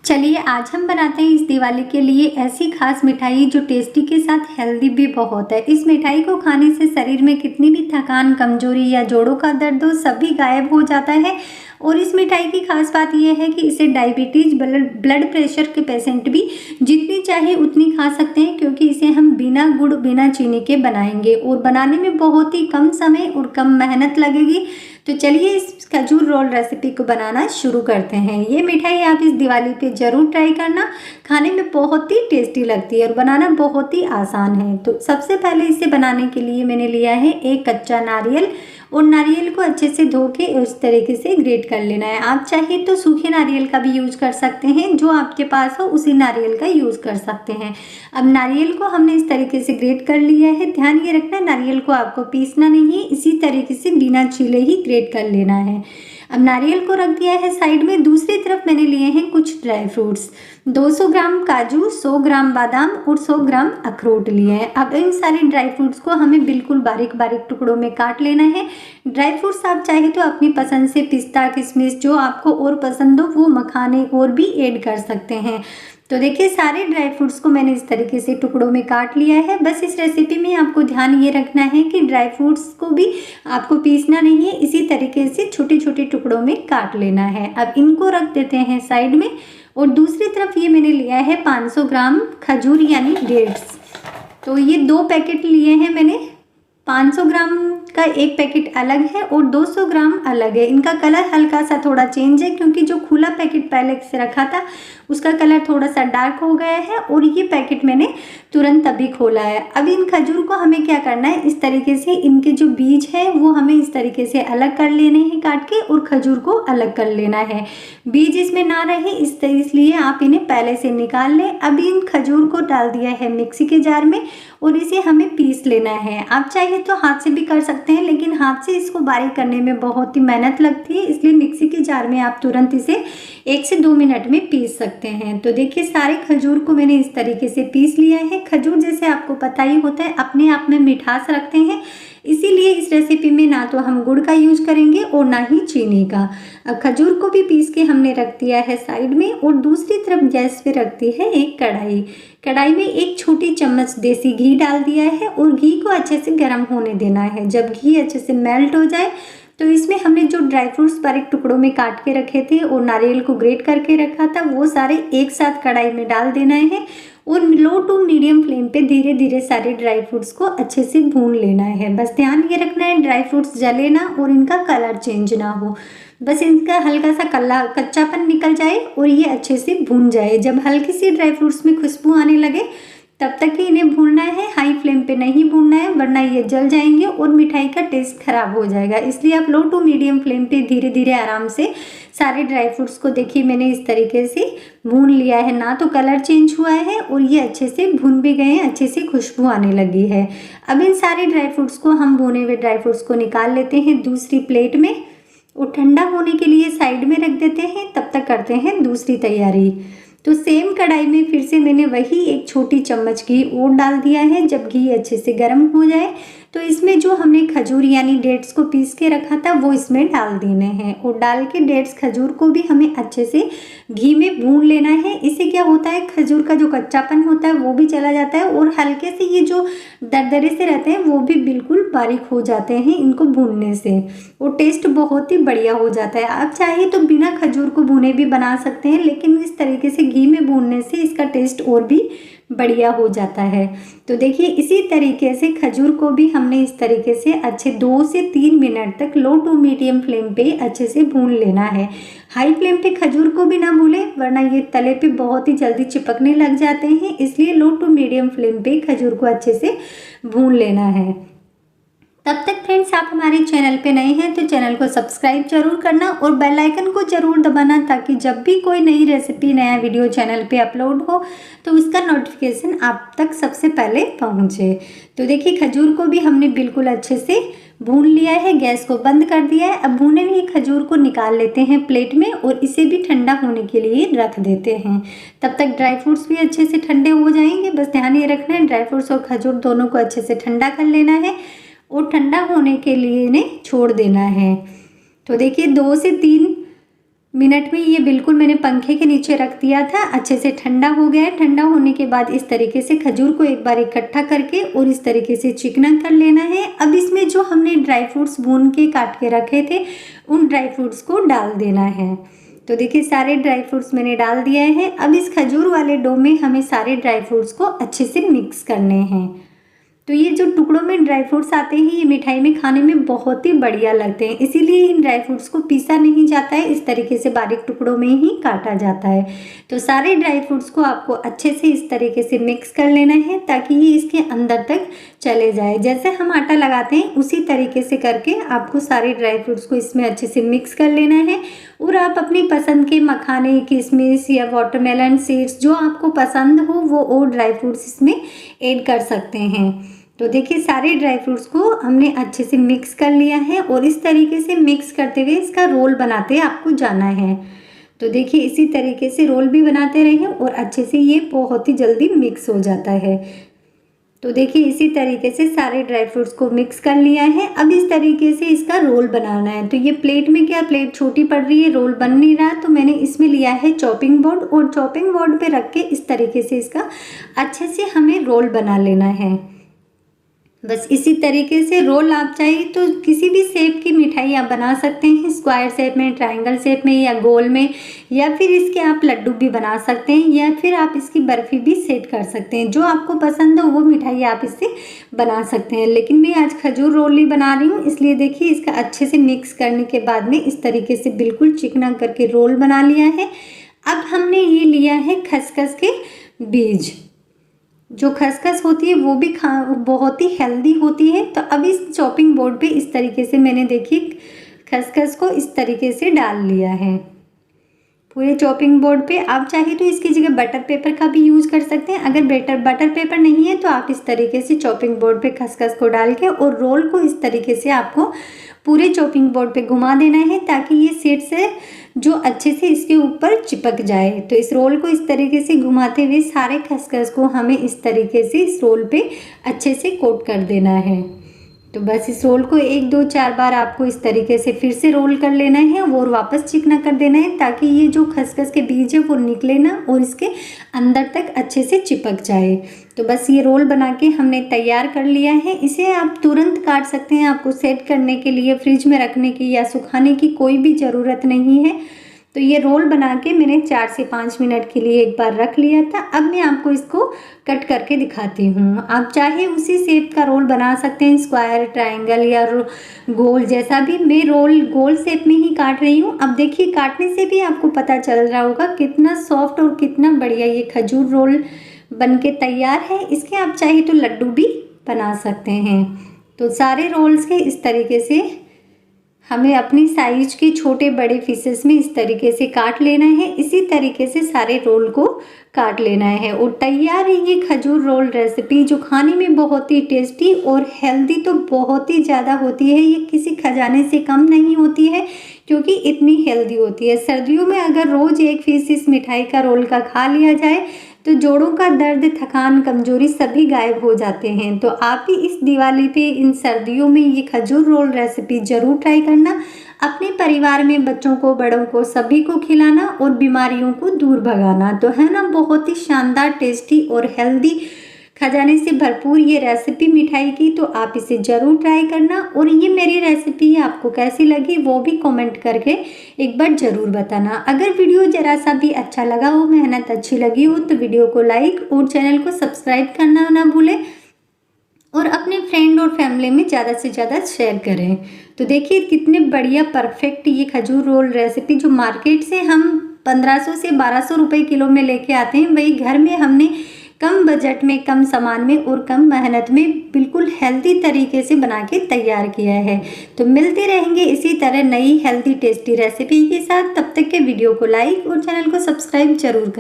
चलिए आज हम बनाते हैं इस दिवाली के लिए ऐसी खास मिठाई जो टेस्टी के साथ हेल्दी भी बहुत है। इस मिठाई को खाने से शरीर में कितनी भी थकान, कमजोरी या जोड़ों का दर्द हो सभी गायब हो जाता है। और इस मिठाई की खास बात यह है कि इसे डायबिटीज, ब्लड प्रेशर के पेशेंट भी जितनी चाहे उतनी खा सकते हैं, क्योंकि इसे हम बिना गुड़ बिना चीनी के बनाएंगे और बनाने में बहुत ही कम समय और कम मेहनत लगेगी। तो चलिए इस खजूर रोल रेसिपी को बनाना शुरू करते हैं। ये मिठाई आप इस दिवाली पे ज़रूर ट्राई करना, खाने में बहुत ही टेस्टी लगती है और बनाना बहुत ही आसान है। तो सबसे पहले इसे बनाने के लिए मैंने लिया है एक कच्चा नारियल और नारियल को अच्छे से धो के इस तरीके से ग्रेट कर लेना है। आप चाहे तो सूखे नारियल का भी यूज कर सकते हैं, जो आपके पास हो उसी नारियल का यूज कर सकते हैं। अब नारियल को हमने इस तरीके से ग्रेट कर लिया है। ध्यान ये रखना नारियल को आपको पीसना नहीं है, इसी तरीके से बिना छीले ही ग्रेट कर लेना है। अब नारियल को रख दिया है साइड में। दूसरी तरफ मैंने लिए हैं कुछ ड्राई फ्रूट्स, 200 ग्राम काजू, 100 ग्राम बादाम और 100 ग्राम अखरोट लिए हैं। अब इन सारे ड्राई फ्रूट्स को हमें बिल्कुल बारीक बारीक टुकड़ों में काट लेना है। ड्राई फ्रूट्स आप चाहे तो अपनी पसंद से पिस्ता, किशमिश जो आपको और पसंद हो वो मखाने और भी ऐड कर सकते हैं। तो देखिए सारे ड्राई फ्रूट्स को मैंने इस तरीके से टुकड़ों में काट लिया है। बस इस रेसिपी में आपको ध्यान ये रखना है कि ड्राई फ्रूट्स को भी आपको पीसना नहीं है, इसी तरीके से छोटे छोटे टुकड़ों में काट लेना है। अब इनको रख देते हैं साइड में। और दूसरी तरफ ये मैंने लिया है 500 ग्राम खजूर यानी डेट्स। तो ये 2 पैकेट लिए हैं मैंने। 500 ग्राम का एक पैकेट अलग है और 200 ग्राम अलग है। इनका कलर हल्का सा थोड़ा चेंज है, क्योंकि जो खुला पैकेट पहले से रखा था उसका कलर थोड़ा सा डार्क हो गया है और ये पैकेट मैंने तुरंत अभी खोला है। अब इन खजूर को हमें क्या करना है, इस तरीके से इनके जो बीज है वो हमें इस तरीके से अलग कर लेने हैं काट के, और खजूर को अलग कर लेना है। बीज इसमें ना रहे इसलिए आप इन्हें पहले से निकाल लें। अब इन खजूर को डाल दिया है मिक्सी के जार में और इसे हमें पीस लेना है। आप चाहे तो हाथ से भी कर सकते हैं, लेकिन हाथ से इसको बारीक करने में बहुत ही मेहनत लगती है, इसलिए मिक्सी के जार में आप तुरंत इसे 1 से 2 मिनट में पीस सकते हैं। तो देखिए सारे खजूर को मैंने इस तरीके से पीस लिया है। खजूर जैसे आपको पता ही होता है अपने आप में मिठास रखते हैं, इसीलिए इस रेसिपी में ना तो हम गुड़ का यूज करेंगे और ना ही चीनी का। अब खजूर को भी पीस के हमने रख दिया है साइड में और दूसरी तरफ गैस पे रख दी है एक कढ़ाई। कढ़ाई में 1 छोटी चम्मच देसी घी डाल दिया है और घी को अच्छे से गर्म होने देना है। जब घी अच्छे से मेल्ट हो जाए तो इसमें हमने जो ड्राई फ्रूट्स बारीक टुकड़ों में काट के रखे थे और नारियल को ग्रेट करके रखा था वो सारे एक साथ कढ़ाई में डाल देना है और लो टू मीडियम फ्लेम पे धीरे धीरे सारे ड्राई फ्रूट्स को अच्छे से भून लेना है। बस ध्यान ये रखना है ड्राई फ्रूट्स जले ना और इनका कलर चेंज ना हो, बस इनका हल्का सा कच्चापन निकल जाए और ये अच्छे से भून जाए। जब हल्की सी ड्राई फ्रूट्स में खुशबू आने लगे तब तक ही इन्हें भूनना है, हाई फ्लेम पे नहीं भूनना है वरना ये जल जाएंगे और मिठाई का टेस्ट खराब हो जाएगा। इसलिए आप लो टू मीडियम फ्लेम पे धीरे धीरे आराम से सारे ड्राई फ्रूट्स को देखिए मैंने इस तरीके से भून लिया है। ना तो कलर चेंज हुआ है और ये अच्छे से भून भी गए हैं, अच्छे से खुशबू आने लगी है। अब इन सारे ड्राई फ्रूट्स को हम भुने हुए ड्राई फ्रूट्स को निकाल लेते हैं दूसरी प्लेट में और ठंडा होने के लिए साइड में रख देते हैं। तब तक करते हैं दूसरी तैयारी। तो सेम कढ़ाई में फिर से मैंने वही 1 छोटी चम्मच घी और डाल दिया है। जब घी अच्छे से गर्म हो जाए तो इसमें जो हमने खजूर यानी डेट्स को पीस के रखा था वो इसमें डाल देने हैं और डाल के डेट्स खजूर को भी हमें अच्छे से घी में भून लेना है। इससे क्या होता है खजूर का जो कच्चापन होता है वो भी चला जाता है और हल्के से ये जो दरदरे से रहते हैं वो भी बिल्कुल बारीक हो जाते हैं इनको भूनने से, और टेस्ट बहुत ही बढ़िया हो जाता है। आप चाहे तो बिना खजूर को भुने भी बना सकते हैं, लेकिन इस तरीके से घी में भूनने से इसका टेस्ट और भी बढ़िया हो जाता है। तो देखिए इसी तरीके से खजूर को भी हमने इस तरीके से अच्छे 2 से 3 मिनट तक लो टू मीडियम फ्लेम पे अच्छे से भून लेना है। हाई फ्लेम पे खजूर को भी ना भूलें वरना ये तले पे बहुत ही जल्दी चिपकने लग जाते हैं, इसलिए लो टू मीडियम फ्लेम पे खजूर को अच्छे से भून लेना है। तब तक फ्रेंड्स आप हमारे चैनल पे नए हैं तो चैनल को सब्सक्राइब जरूर करना और बेल आइकन को जरूर दबाना, ताकि जब भी कोई नई रेसिपी नया वीडियो चैनल पे अपलोड हो तो उसका नोटिफिकेशन आप तक सबसे पहले पहुंचे। तो देखिए खजूर को भी हमने बिल्कुल अच्छे से भून लिया है, गैस को बंद कर दिया है। अब भुने हुए खजूर को निकाल लेते हैं प्लेट में और इसे भी ठंडा होने के लिए रख देते हैं। तब तक ड्राई फ्रूट्स भी अच्छे से ठंडे हो जाएंगे। बस ध्यान ये रखना है ड्राई फ्रूट्स और खजूर दोनों को अच्छे से ठंडा कर लेना है और ठंडा होने के लिए इन्हें छोड़ देना है। तो देखिए 2 से 3 मिनट में ये बिल्कुल मैंने पंखे के नीचे रख दिया था, अच्छे से ठंडा हो गया है। ठंडा होने के बाद इस तरीके से खजूर को एक बार इकट्ठा करके और इस तरीके से चिकना कर लेना है। अब इसमें जो हमने ड्राई फ्रूट्स भून के काट के रखे थे उन ड्राई फ्रूट्स को डाल देना है। तो देखिए सारे ड्राई फ्रूट्स मैंने डाल दिया है। अब इस खजूर वाले डो में हमें सारे ड्राई फ्रूट्स को अच्छे से मिक्स करने हैं। तो ये जो टुकड़ों में ड्राई फ्रूट्स आते हैं ये मिठाई में खाने में बहुत ही बढ़िया लगते हैं, इसीलिए इन ड्राई फ्रूट्स को पीसा नहीं जाता है, इस तरीके से बारीक टुकड़ों में ही काटा जाता है। तो सारे ड्राई फ्रूट्स को आपको अच्छे से इस तरीके से मिक्स कर लेना है ताकि ये इसके अंदर तक चले जाए। जैसे हम आटा लगाते हैं उसी तरीके से करके आपको सारे ड्राई फ्रूट्स को इसमें अच्छे से मिक्स कर लेना है। और आप अपनी पसंद के मखाने, किशमिश या वाटरमेलन सीड्स जो आपको पसंद हो वो और ड्राई फ्रूट्स इसमें ऐड कर सकते हैं। तो देखिए सारे ड्राई फ्रूट्स को हमने अच्छे से मिक्स कर लिया है और इस तरीके से मिक्स करते हुए इसका रोल बनाते आपको जाना है। तो देखिए इसी तरीके से रोल भी बनाते रहिए और अच्छे से ये बहुत ही जल्दी मिक्स हो जाता है। तो देखिए इसी तरीके से सारे ड्राई फ्रूट्स को मिक्स कर लिया है। अब इस तरीके से इसका रोल बनाना है। तो ये प्लेट में क्या प्लेट छोटी पड़ रही है, रोल बन नहीं रहा, तो मैंने इसमें लिया है चॉपिंग बोर्ड और चॉपिंग बोर्ड पे रख के इस तरीके से इसका अच्छे से हमें रोल बना लेना है। बस इसी तरीके से रोल आप चाहिए तो किसी भी शेप की मिठाई आप बना सकते हैं, स्क्वायर शेप में, ट्रायंगल शेप में या गोल में, या फिर इसके आप लड्डू भी बना सकते हैं या फिर आप इसकी बर्फ़ी भी सेट कर सकते हैं। जो आपको पसंद हो वो मिठाई आप इससे बना सकते हैं। लेकिन मैं आज खजूर रोल ही बना रही हूँ, इसलिए देखिए इसका अच्छे से मिक्स करने के बाद में इस तरीके से बिल्कुल चिकना करके रोल बना लिया है। अब हमने ये लिया है खसखस के बीज। जो खसखस होती है वो भी बहुत ही हेल्दी होती है। तो अब इस चॉपिंग बोर्ड पे इस तरीके से मैंने देखिए खसखस को इस तरीके से डाल लिया है पूरे चॉपिंग बोर्ड पे। आप चाहे तो इसकी जगह बटर पेपर का भी यूज़ कर सकते हैं। अगर बटर पेपर नहीं है तो आप इस तरीके से चॉपिंग बोर्ड पे खसखस को डाल के और रोल को इस तरीके से आपको पूरे चॉपिंग बोर्ड पे घुमा देना है ताकि ये सेट से जो अच्छे से इसके ऊपर चिपक जाए। तो इस रोल को इस तरीके से घुमाते हुए सारे खसखस को हमें इस तरीके से इस रोल पे अच्छे से कोट कर देना है। तो बस इस रोल को 1 2 4 बार आपको इस तरीके से फिर से रोल कर लेना है और वापस चिकना कर देना है ताकि ये जो खसखस के बीज है वो निकले ना और इसके अंदर तक अच्छे से चिपक जाए। तो बस ये रोल बना के हमने तैयार कर लिया है। इसे आप तुरंत काट सकते हैं, आपको सेट करने के लिए फ्रिज में रखने की या सुखाने की कोई भी ज़रूरत नहीं है। तो ये रोल बना के मैंने 4 से 5 मिनट के लिए एक बार रख लिया था। अब मैं आपको इसको कट करके दिखाती हूँ। आप चाहे उसी शेप का रोल बना सकते हैं, स्क्वायर, ट्रायंगल या गोल, जैसा भी। मैं रोल गोल शेप में ही काट रही हूँ। अब देखिए काटने से भी आपको पता चल रहा होगा कितना सॉफ्ट और कितना बढ़िया ये खजूर रोल बन के तैयार है। इसके आप चाहे तो लड्डू भी बना सकते हैं। तो सारे रोल्स के इस तरीके से हमें अपनी साइज के छोटे बड़े पीसेस में इस तरीके से काट लेना है। इसी तरीके से सारे रोल को काट लेना है और तैयार है ये खजूर रोल रेसिपी, जो खाने में बहुत ही टेस्टी और हेल्दी तो बहुत ही ज़्यादा होती है। ये किसी खजाने से कम नहीं होती है क्योंकि इतनी हेल्दी होती है। सर्दियों में अगर रोज़ 1 पीस इस मिठाई का रोल का खा लिया जाए तो जोड़ों का दर्द, थकान, कमजोरी सभी गायब हो जाते हैं। तो आप भी इस दिवाली पे, इन सर्दियों में ये खजूर रोल रेसिपी ज़रूर ट्राई करना। अपने परिवार में बच्चों को, बड़ों को, सभी को खिलाना और बीमारियों को दूर भगाना। तो है ना बहुत ही शानदार, टेस्टी और हेल्दी, खजाने से भरपूर ये रेसिपी मिठाई की। तो आप इसे ज़रूर ट्राई करना और ये मेरी रेसिपी आपको कैसी लगी वो भी कमेंट करके एक बार ज़रूर बताना। अगर वीडियो ज़रा सा भी अच्छा लगा हो, मेहनत अच्छी लगी हो तो वीडियो को लाइक और चैनल को सब्सक्राइब करना ना भूलें और अपने फ्रेंड और फैमिली में ज़्यादा से ज़्यादा शेयर करें। तो देखिए कितने बढ़िया परफेक्ट ये खजूर रोल रेसिपी, जो मार्केट से हम 1500 से 1200 रुपये किलो में लेके आते हैं, वही घर में हमने कम बजट में, कम सामान में और कम मेहनत में बिल्कुल हेल्दी तरीके से बना के तैयार किया है। तो मिलते रहेंगे इसी तरह नई हेल्दी टेस्टी रेसिपी के साथ। तब तक के वीडियो को लाइक और चैनल को सब्सक्राइब जरूर करें।